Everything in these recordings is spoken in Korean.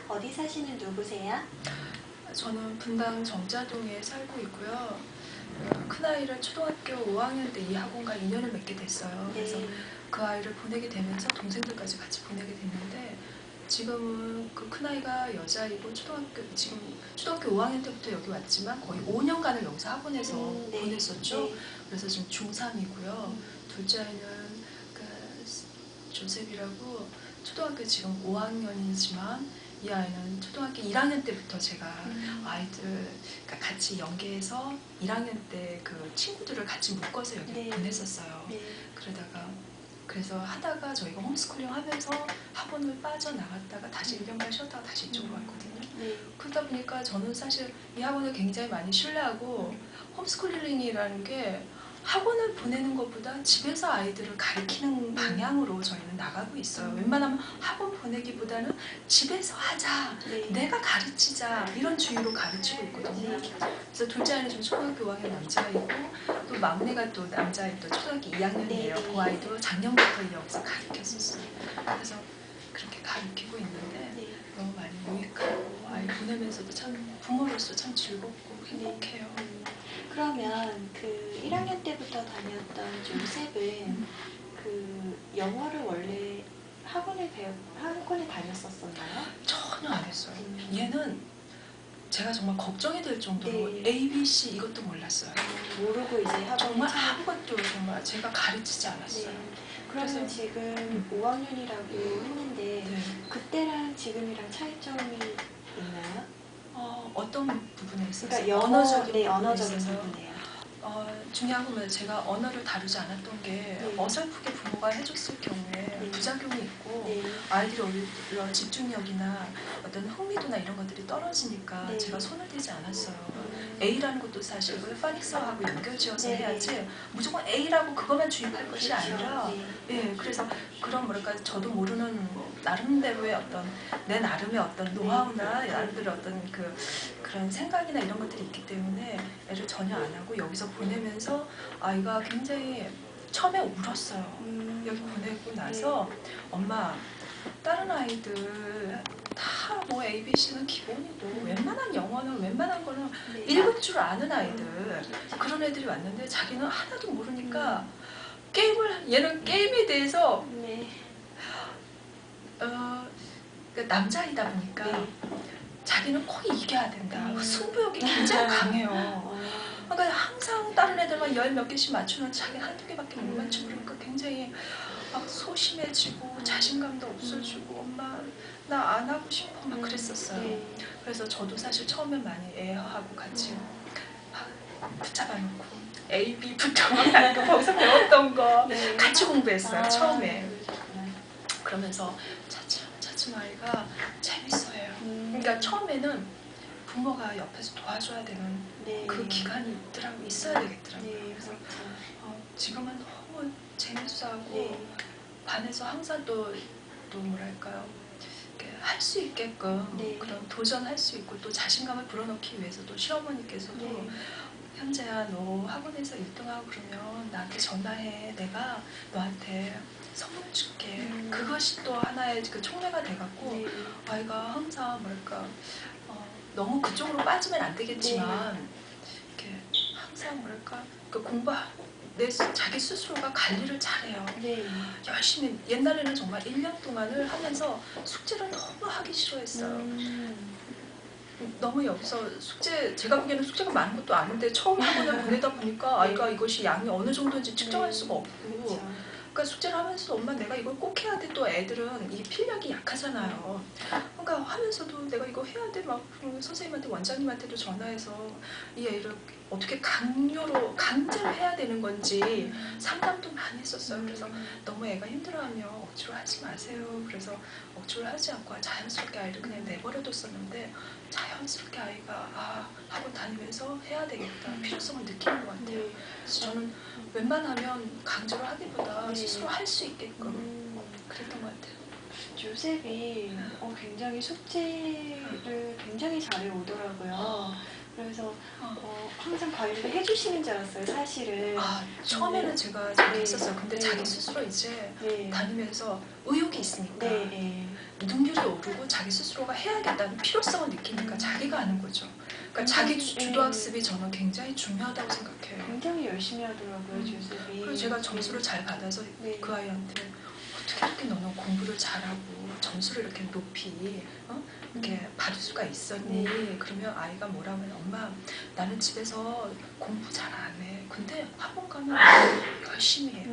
어디 사시는 누구세요? 저는 분당 정자동에 살고 있고요. 큰아이를 초등학교 5학년 때 이 학원과 인연을 맺게 됐어요. 그래서 그 아이를 보내게 되면서 동생들까지 같이 보내게 됐는데, 지금은 그 큰아이가 여자이고 지금 초등학교 5학년 때부터 여기 왔지만 거의 5년간을 여기서 학원에서 보냈었죠. 그래서 지금 중3이고요. 둘째 아이는 그 조셉이라고 초등학교 지금 5학년이지만 이 아이는 초등학교 1학년 때부터 제가 아이들 같이 연계해서 1학년 때 그 친구들을 같이 묶어서 여기 보냈었어요. 그래서 하다가 저희가 홈스쿨링 하면서 학원을 빠져나갔다가 다시 1년간 쉬었다가 다시 이쪽으로 왔거든요. 그러다 보니까 저는 사실 이 학원을 굉장히 많이 신뢰하고, 홈스쿨링이라는 게 학원을 보내는 것보다 집에서 아이들을 가르치는 방향으로 저희는 나가고 있어요. 웬만하면 학원 보내기보다는 집에서 하자, 내가 가르치자, 이런 주의로 가르치고 있거든요. 그래서 둘째 아이는 지금 초등학교 5학년 남자아이고, 또 막내가 또 남자아이 또 초등학교 2학년이에요. 그 아이도 작년부터 여기서 가르쳤었어요. 그래서 그렇게 가르치고 있는데 너무 많이 유익하고, 아이 보내면서도 참 부모로서 참 즐겁고 행복해요. 그러면 그 1학년 때부터 다녔던 조셉은 그 영어를 원래 학원에 다녔었나요? 전혀 안 했어요. 얘는 제가 정말 걱정이 될 정도로 A, B, C 이것도 몰랐어요. 모르고 이제 학원 정말 아무것도 정말 제가 가르치지 않았어요. 그러면 지금 5학년이라고 했는데 그때랑 지금이랑 차이점이 있나요? 어떤 부분에 있어서? 그러니까 언어적인 부분이에요. 중요한 건 제가 언어를 다루지 않았던 게 어설프게 부모가 해줬을 경우에 부작용이 있고, 아이들이 오히려 집중력이나 어떤 흥미도나 이런 것들이 떨어지니까 제가 손을 대지 않았어요. A라는 것도 사실 파닉스하고 연결지어서 해야지 무조건 A라고 그것만 주입할 것이 아니라, 그래서 그런 저도 모르는 나름대로의 어떤 내 나름의 어떤 노하우나 나름대로 어떤 그런 생각이나 이런 것들이 있기 때문에 애를 전혀 안 하고 여기서 보내면서 아이가 굉장히 처음에 울었어요. 여기 보내고 나서 엄마, 다른 아이들 다 뭐 ABC는 기본이고 웬만한 영어는 웬만한 거는 읽을 줄 아는 아이들, 그런 애들이 왔는데 자기는 하나도 모르니까 얘는 게임에 대해서 남자이다 보니까 자기는 꼭 이겨야 된다. 승부욕이 굉장히 강해요. 그러니까 항상 다른 애들만 10몇 개씩 맞추는 자기 한두 개밖에 못 맞추고, 그러니까 굉장히 막 소심해지고 자신감도 없어지고 엄마 나 안 하고 싶어 막 그랬었어요. 그래서 저도 사실 처음엔 많이 애하고 같이 붙잡아 놓고 A, B부터 거기서 배웠던 거 같이 공부했어요. 처음에. 그러면서 차츰 아이가 재밌어해요. 그러니까 처음에는 부모가 옆에서 도와줘야 되는 그 기간이 있어야 되겠더라고요. 그래서 지금은 너무 재밌어하고 반에서 항상 또 뭐랄까요, 할 수 있게끔 그런 도전할 수 있고, 또 자신감을 불어넣기 위해서 또 시어머니께서도 현재야 너 학원에서 1등하고 그러면 나한테 전화해, 내가 너한테 선물 줄게. 그것이 또 하나의 그 촉매가 돼갖고 아이가 항상 너무 그쪽으로 빠지면 안 되겠지만 이렇게 항상 자기 스스로가 관리를 잘해요. 열심히. 옛날에는 정말 1년 동안을 하면서 숙제를 너무 하기 싫어했어요. 너무 여기서 제가 보기에는 숙제가 많은 것도 아닌데 처음 학원을 보내다 보니까 아이가 이것이 양이 어느 정도인지 측정할 수가 없고, 그러니까 숙제를 하면서도 엄마 내가 이걸 꼭 해야 돼. 또 애들은 이게 필력이 약하잖아요. 그러니까 하면서도 내가 이거 해야 돼. 막 선생님한테, 원장님한테도 전화해서 이 애를 어떻게 강제로 해야 되는 건지 상담도 많이 했었어요. 그래서 너무 애가 힘들어하면 억지로 하지 마세요. 그래서 억지로 하지 않고 자연스럽게 아이를 그냥 내버려뒀었는데, 자연스럽게 아이가 학원 다니면서 해야 되겠다 필요성을 느끼는 것 같아요. 그래서 저는 웬만하면 강제로 하기보다 스스로 할 수 있게끔 그랬던 것 같아요. 조셉이 굉장히 숙제를 굉장히 잘해 오더라고요. 그래서 항상 관리를 해주시는 줄 알았어요, 사실은. 처음에는 네. 제가 잘 네. 했었어요. 근데 네. 자기 스스로 이제 네. 다니면서 의욕이 있으니까 네, 네. 능률이 오르고 자기 스스로가 해야겠다는 필요성을 느끼니까 자기가 하는 거죠. 그러니까 자기 주도학습이 저는 굉장히 중요하다고 생각해요. 굉장히 열심히 하더라고요, 조셉이. 그래서 제가 점수를 잘 받아서 네. 그 아이한테 어떻게 이렇게 너는 공부를 잘하고 점수를 이렇게 높이 이렇게 받을 수가 있었니? 네. 그러면 아이가 뭐라고 하면 엄마 나는 집에서 공부 잘 안 해. 근데 학원 가면 열심히 해.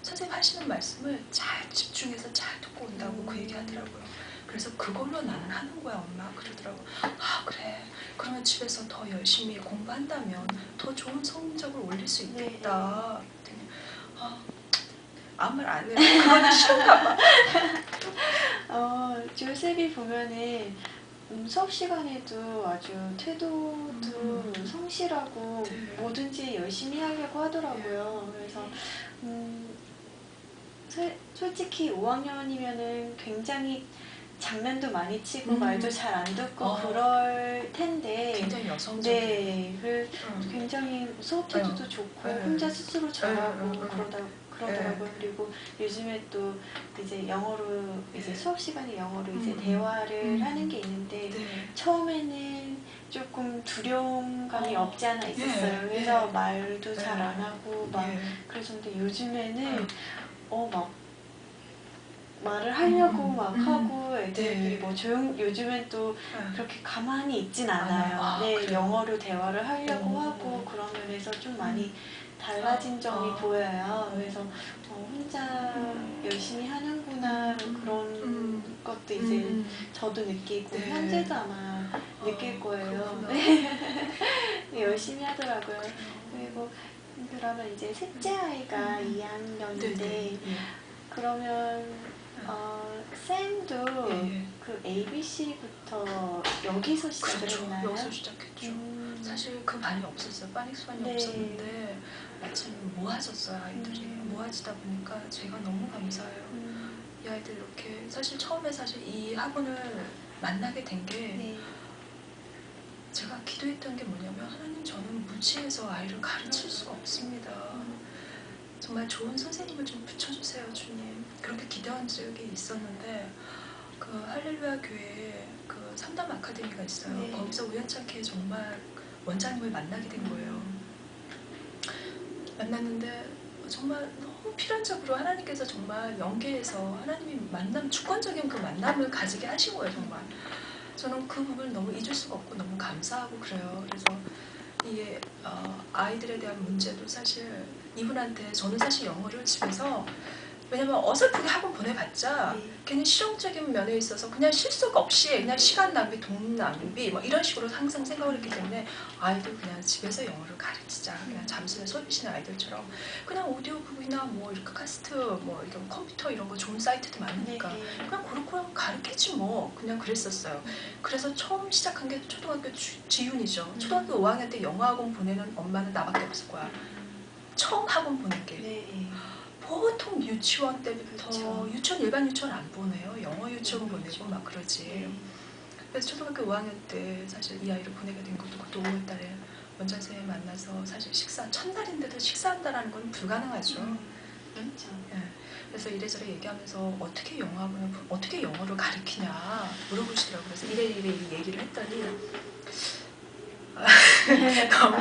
선생님 하시는 말씀을 잘 집중해서 잘 듣고 온다고 그 얘기 하더라고요. 그래서 그걸로 나는 하는 거야 엄마 그러더라고. 아 그래 그러면 집에서 더 열심히 공부한다면 더 좋은 성적을 올릴 수 있겠다. 그랬더니 아무 말 안 해요. 그거는 싫은가 봐. 조셉이 보면은 수업 시간에도 아주 태도도 성실하고 네. 뭐든지 열심히 하려고 하더라고요. 그래서 솔직히 5학년이면은 굉장히 장난도 많이 치고 말도 잘 안 듣고 그럴 텐데 굉장히 여성적인. 네, 굉장히 수업 태도도 좋고 혼자 스스로 잘하고 그러더라고요. 그리고 요즘에 또 이제 영어로 이제 수업 시간에 영어로 이제 대화를 하는 게 있는데 처음에는 조금 두려움감이 없지 않아 있었어요. 그래서 말도 잘 안 하고 막 그랬었는데 요즘에는 막 말을 하려고 막 하고 애들끼리 뭐 요즘엔 또 그렇게 가만히 있진 않아요. 네, 그래요? 영어로 대화를 하려고 하고 그런 면에서 좀 많이 달라진 점이 보여요. 그래서 혼자 열심히 하는구나 그런 것도 이제 저도 느끼고 현재도 아마 느낄 거예요. 열심히 하더라고요. 그리고 그러면 이제 셋째 아이가 2학년인데 그러면 쌤도 그 ABC부터 여기서 시작을 했나요? 여기서 시작했죠. 사실 그 반이 없었어요. 파닉스반이 없었는데 마침 모아졌어요 아이들이. 모아지다 보니까 제가 너무 감사해요. 이 아이들 이렇게 사실 처음에 이 학원을 만나게 된 게 제가 기도했던 게 뭐냐면 하나님 저는 무지해서 아이를 가르칠 수가 없습니다. 정말 좋은 선생님을 좀 붙여주세요 주님. 그렇게 기도한 적이 있었는데 그 할렐루야 교회에 그 상담 아카데미가 있어요. 거기서 우연찮게 정말 원장님을 만나게 된 거예요. 만났는데 정말 너무 필연적으로 하나님께서 정말 연계해서 하나님이 주권적인 그 만남을 가지게 하신 거예요 정말. 저는 그 부분을 너무 잊을 수가 없고 너무 감사하고 그래요. 그래서 이게 아이들에 대한 문제도 사실 이분한테 저는 사실 영어를 집에서 왜냐면 어설프게 학원 보내봤자 걔는 실용적인 면에 있어서 그냥 실속 없이 그냥 시간 낭비, 돈 낭비 뭐 이런 식으로 항상 생각을 했기 때문에 아이들 그냥 집에서 영어를 가르치자. 그냥 잠수에 솔비시는 아이들처럼 그냥 오디오북이나 뭐 이렇게 카스트 뭐 이런 컴퓨터 이런 거 좋은 사이트도 많으니까 그냥 그렇게 가르치지 뭐 그냥 그랬었어요. 그래서 처음 시작한 게 초등학교 지윤이죠. 초등학교 5학년 때 영어 학원 보내는 엄마는 나밖에 없을 거야. 처음 학원 보낸 게. 보통 유치원 때부터 유치원 일반 유치원 안 보내요. 영어 유치원 보내고 막 그러지. 그래서 초등학교 5학년 때 사실 이 아이를 보내게 된 것도 그것도 5월달에 원장 선생님 만나서 사실 첫날인데도 식사한다라는 건 불가능하죠. 그렇죠. 그래서 이래저래 얘기하면서 어떻게 영어를 가르치냐 물어보시더라고요. 그래서 이래 얘기를 했더니 너무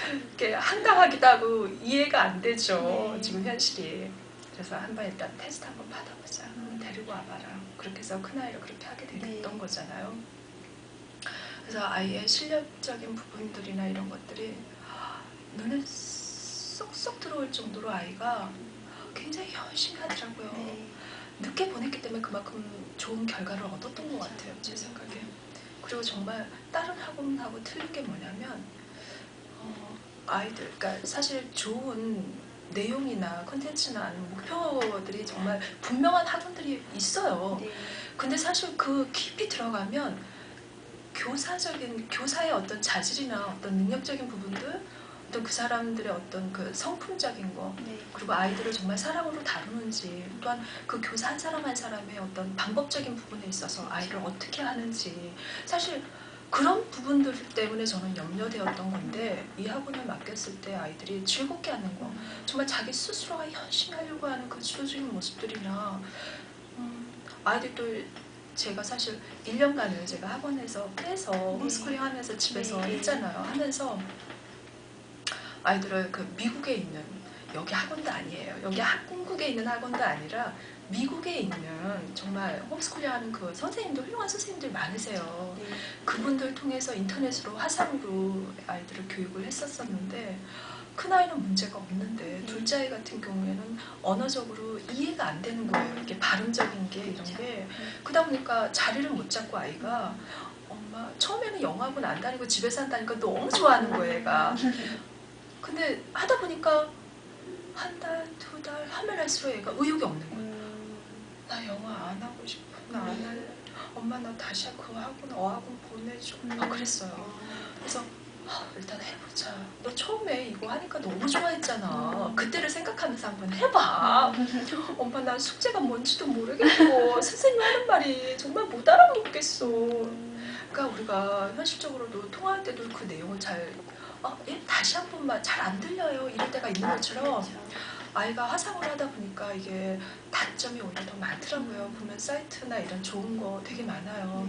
이렇게 한가하기도 하고 이해가 안 되죠. 지금 현실이. 그래서 한번 일단 테스트 한번 받아보자. 데리고 와봐라. 그렇게 해서 큰아이를 그렇게 하게 됐던 거잖아요. 그래서 아이의 실력적인 부분들이나 이런 것들이 눈에 쏙쏙 들어올 정도로 아이가 굉장히 열심히 하더라고요. 늦게 보냈기 때문에 그만큼 좋은 결과를 얻었던 것 같아요. 제 생각에. 그리고 정말 다른 학원하고 틀린 게 뭐냐면 아이들, 그러니까 사실 좋은 내용이나 컨텐츠나 목표들이 정말 분명한 학원들이 있어요. 근데 사실 그 깊이 들어가면 교사의 어떤 자질이나 어떤 능력적인 부분들 또 그 사람들의 어떤 그 성품적인 거, 네. 그리고 아이들을 정말 사랑으로 다루는지, 또한 그 교사 한 사람 한 사람의 어떤 방법적인 부분에 있어서 아이를 어떻게 하는지, 사실 그런 부분들 때문에 저는 염려되었던 건데, 이 학원을 맡겼을 때 아이들이 즐겁게 하는 거, 정말 자기 스스로가 열심히 하려고 하는 그 주도적인 모습들이나, 아이들도 제가 사실 1년간을 제가 학원에서 빼서 홈스쿨링 하면서 집에서 네. 했잖아요. 하면서 아이들을 그 미국에 있는, 여기 학원도 아니에요. 여기 한국에 있는 학원도 아니라 미국에 있는 정말 홈스쿨링 하는 그 선생님들, 훌륭한 선생님들 많으세요. 네. 그분들 통해서 인터넷으로 화상으로 아이들을 교육을 했었었는데, 큰아이는 문제가 없는데 둘째 아이 같은 경우에는 언어적으로 이해가 안 되는 거예요. 이게 발음적인 게 이런 게. 그러다 보니까 자리를 못 잡고 아이가, 엄마 처음에는 영어학원 안 다니고 집에서 한다니까 너무 좋아하는 거예요, 애가. 근데 하다 보니까 한 달, 두 달 하면 할수록 얘가 의욕이 없는 거예요. 나 영어 안 하고 싶어. 나 안 할래. 엄마 나 다시 그 학원, 어학원 보내줘. 그랬어요. 그래서 일단 해보자. 너 처음에 이거 하니까 너무 좋아했잖아. 그때를 생각하면서 한번 해봐. 엄마 난 숙제가 뭔지도 모르겠고 선생님 하는 말이 정말 못 알아먹겠어. 그러니까 우리가 현실적으로도 통화할 때도 그 내용을 잘 다시 한 번만 잘 안 들려요. 이럴 때가 있는 것처럼 아이가 화상으로 하다 보니까 이게 단점이 오히려 더 많더라고요. 보면 사이트나 이런 좋은 거 되게 많아요.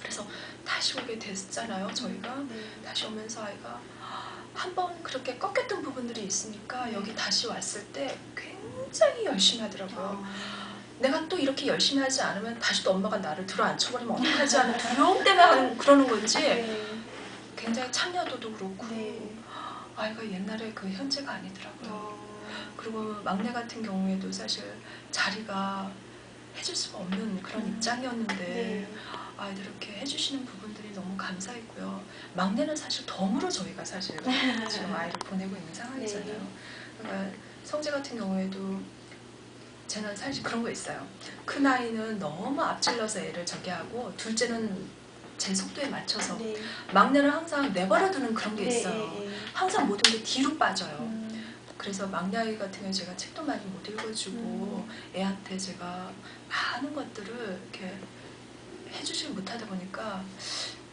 그래서 다시 오게 됐잖아요. 저희가 다시 오면서 아이가 한 번 그렇게 꺾였던 부분들이 있으니까 여기 다시 왔을 때 굉장히 열심히 하더라고요. 내가 또 이렇게 열심히 하지 않으면 다시 또 엄마가 나를 들어 앉혀버리면 어떡하지 하는 두려움 때문에 그러는 건지 굉장히 참여도도 그렇고 아이가 옛날에 그 현재가 아니더라고요. 그리고 막내 같은 경우에도 사실 자리가 해줄 수가 없는 그런 입장이었는데 아이들 이렇게 해주시는 부분들이 너무 감사했고요. 막내는 사실 덤으로 저희가 사실 지금 아이를 보내고 있는 상황이잖아요. 그러니까 성재 같은 경우에도 쟤는 사실 그런 거 있어요. 큰 아이는 너무 앞질러서 애를 저기 하고 둘째는 제 속도에 맞춰서 막내를 항상 내버려두는 그런 게 있어요. 항상 모든 게 뒤로 빠져요. 그래서 막내 아이 같은 경우에 제가 책도 많이 못 읽어주고 애한테 제가 많은 것들을 이렇게 해주지 못하다 보니까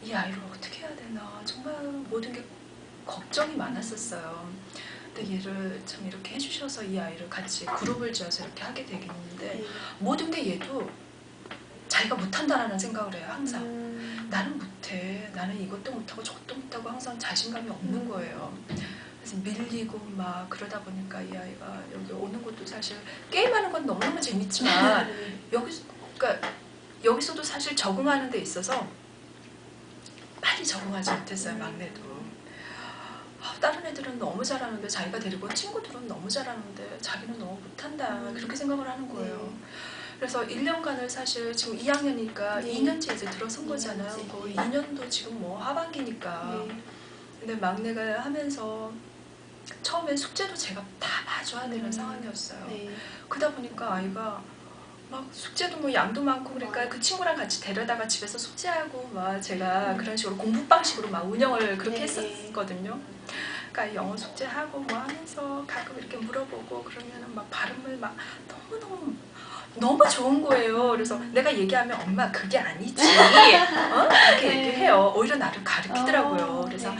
이 아이를 어떻게 해야 되나 정말 모든 게 걱정이 많았었어요. 근데 얘를 참 이렇게 해주셔서 이 아이를 같이 그룹을 지어서 이렇게 하게 되겠는데 모든 게 얘도 자기가 못한다라는 생각을 해요. 항상 나는 못해. 나는 이것도 못하고 저것도 못하고 항상 자신감이 없는 거예요. 그래서 밀리고 막 그러다 보니까 이 아이가 여기 오는 것도 사실 게임하는 건 너무너무 재밌지만 그러니까 여기서도 사실 적응하는 데 있어서 빨리 적응하지 못했어요. 막내도. 다른 애들은 너무 잘하는데 자기가 데리고 온 친구들은 너무 잘하는데 자기는 너무 못한다. 그렇게 생각을 하는 거예요. 그래서 1년간을 사실 지금 2학년이니까 2년째 이제 들어선 거잖아요. 거의 2년도 지금 뭐 하반기니까. 근데 막내가 하면서 처음엔 숙제도 제가 다 봐줘야 되는 상황이었어요. 그러다 보니까 아이가 막 숙제도 뭐 양도 많고 그러니까 그 친구랑 같이 데려다가 집에서 숙제하고 막 제가 그런 식으로 공부 방식으로 막 운영을 그렇게 했었거든요. 그러니까 영어 숙제하고 뭐 하면서 가끔 이렇게 물어보고 그러면은 막 발음을 막 너무 좋은 거예요. 그래서 내가 얘기하면 엄마 그게 아니지. 이렇게 얘기해요. 오히려 나를 가르치더라고요. 그래서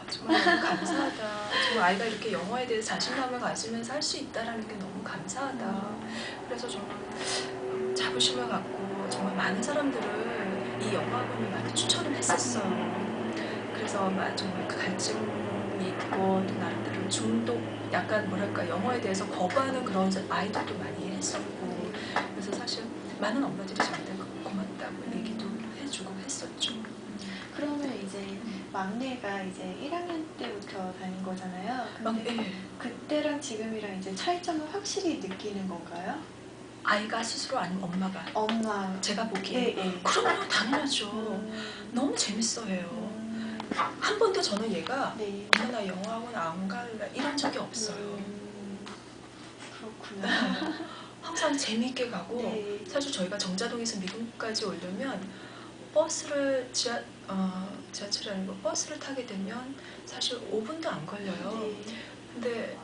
정말 너무 감사하다. 정말 아이가 이렇게 영어에 대해 자신감을 가지면서 할 수 있다는 게 너무 감사하다. 그래서 저는 자부심을 갖고 정말 많은 사람들을 이 영어학원을 많이 추천을 했었어요. 그래서 정말 그 갈증이 있고 또 나름대로 중독, 약간 뭐랄까 영어에 대해서 거부하는 그런 아이들도 많이 했었고 그래서 사실 많은 엄마들이 저한테 고맙다고 얘기도 해주고 했었죠. 그러면 이제 막내가 이제 1학년 때부터 다닌 거잖아요. 근데 그때랑 지금이랑 이제 차이점을 확실히 느끼는 건가요? 아이가 스스로 아니면 엄마가? 엄마. 제가 보기에. 그럼요, 당연하죠. 너무 재밌어해요. 한 번도 저는 얘가 엄마 나 영어학원 안 갈래 이런 적이 없어요. 그렇구나. 항상 재미있게 가고 사실 저희가 정자동에서 미국까지 오려면 버스를 지하철이 아니고 버스를 타게 되면 사실 5분도 안 걸려요. 네. 근데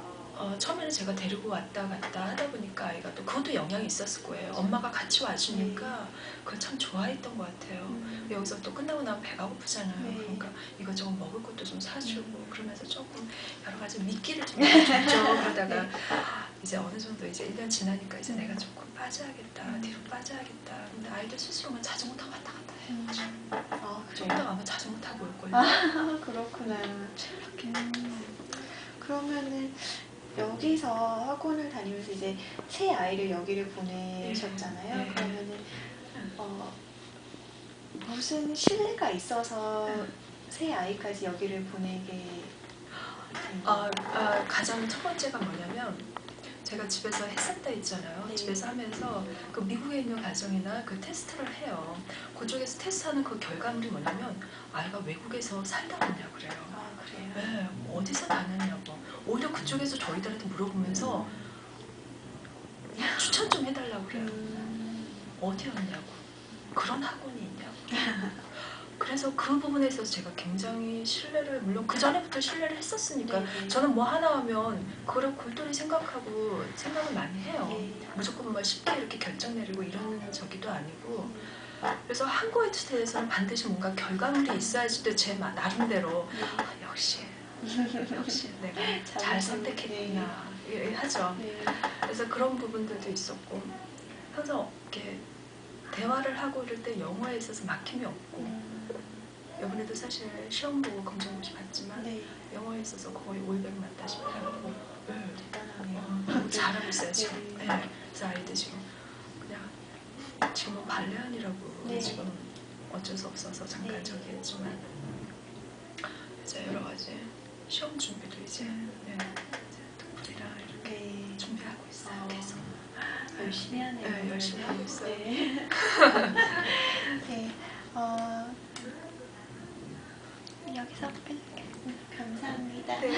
처음에는 제가 데리고 왔다 갔다 하다 보니까 아이가 또 그것도 영향이 있었을 거예요. 엄마가 같이 와주니까 그걸 참 좋아했던 것 같아요. 여기서 또 끝나고 나면 배가 고프잖아요. 네. 그러니까 이것저것 먹을 것도 좀 사주고 그러면서 조금 여러 가지 미끼를 좀 줬죠. 그러다가 이제 어느 정도 이제 1년 지나니까 이제 내가 조금 빠져야겠다, 뒤로 빠져야겠다. 근데 아이들 스스로는 자전거 타고 왔다 갔다 해요. 아, 좀 그래요? 이따 아마 자전거 타고 올 거예요. 아, 그렇구나. 그러면은 여기서 학원을 다니면서 이제 새 아이를 여기를 보내셨잖아요. 네. 그러면은 무슨 신뢰가 있어서 새 아이까지 여기를 보내게 된 거예요? 가장 첫 번째가 뭐냐면 제가 집에서 했었다 했잖아요. 네. 집에서 하면서 그 미국에 있는 가정이나 그 테스트를 해요. 그쪽에서 테스트하는 그 결과물이 뭐냐면 아이가 외국에서 살다 왔냐 그래요. 아, 그래요? 네, 어디서 다녔냐고. 오히려 그쪽에서 저희들한테 물어보면서 추천 좀 해달라고 그래요. 어디였냐고. 그런 학원이 있냐고. 그래서 그 부분에 있어서 제가 굉장히 신뢰를, 물론 그 전에부터 신뢰를 했었으니까 네. 저는 뭐 하나 하면 그걸 골똘히 생각하고 생각을 많이 해요. 네. 무조건 뭐 쉽게 이렇게 결정 내리고 이런 저기도 아니고. 그래서 한 거에 대해서는 반드시 뭔가 결과물이 있어야지 또 제 나름대로 역시 내가 잘 선택했구나 하죠. 네. 그래서 그런 부분들도 있었고 항상 이렇게 대화를 하고 이럴 때 영어에 있어서 막힘이 없고 이번에도 사실 시험 보고 검정고시 봤지만 네. 영어에 있어서 거의 500 맞다시피 하고 대단하네요. 너무 잘하고 있어요 지금. 네. 네. 그래서 아이들 지금 그냥 지금은 발레안이라고 네. 지금 어쩔 수 없어서 잠깐 네. 저기 했지만 이제 여러 가지 시험 준비도 이제 동물이랑 이렇게 네. 준비하고 있어요. 계속. 열심히 하네요. 네, 열심히 하고 있어요. 네. 네. 여기서 끝. 감사합니다. 네.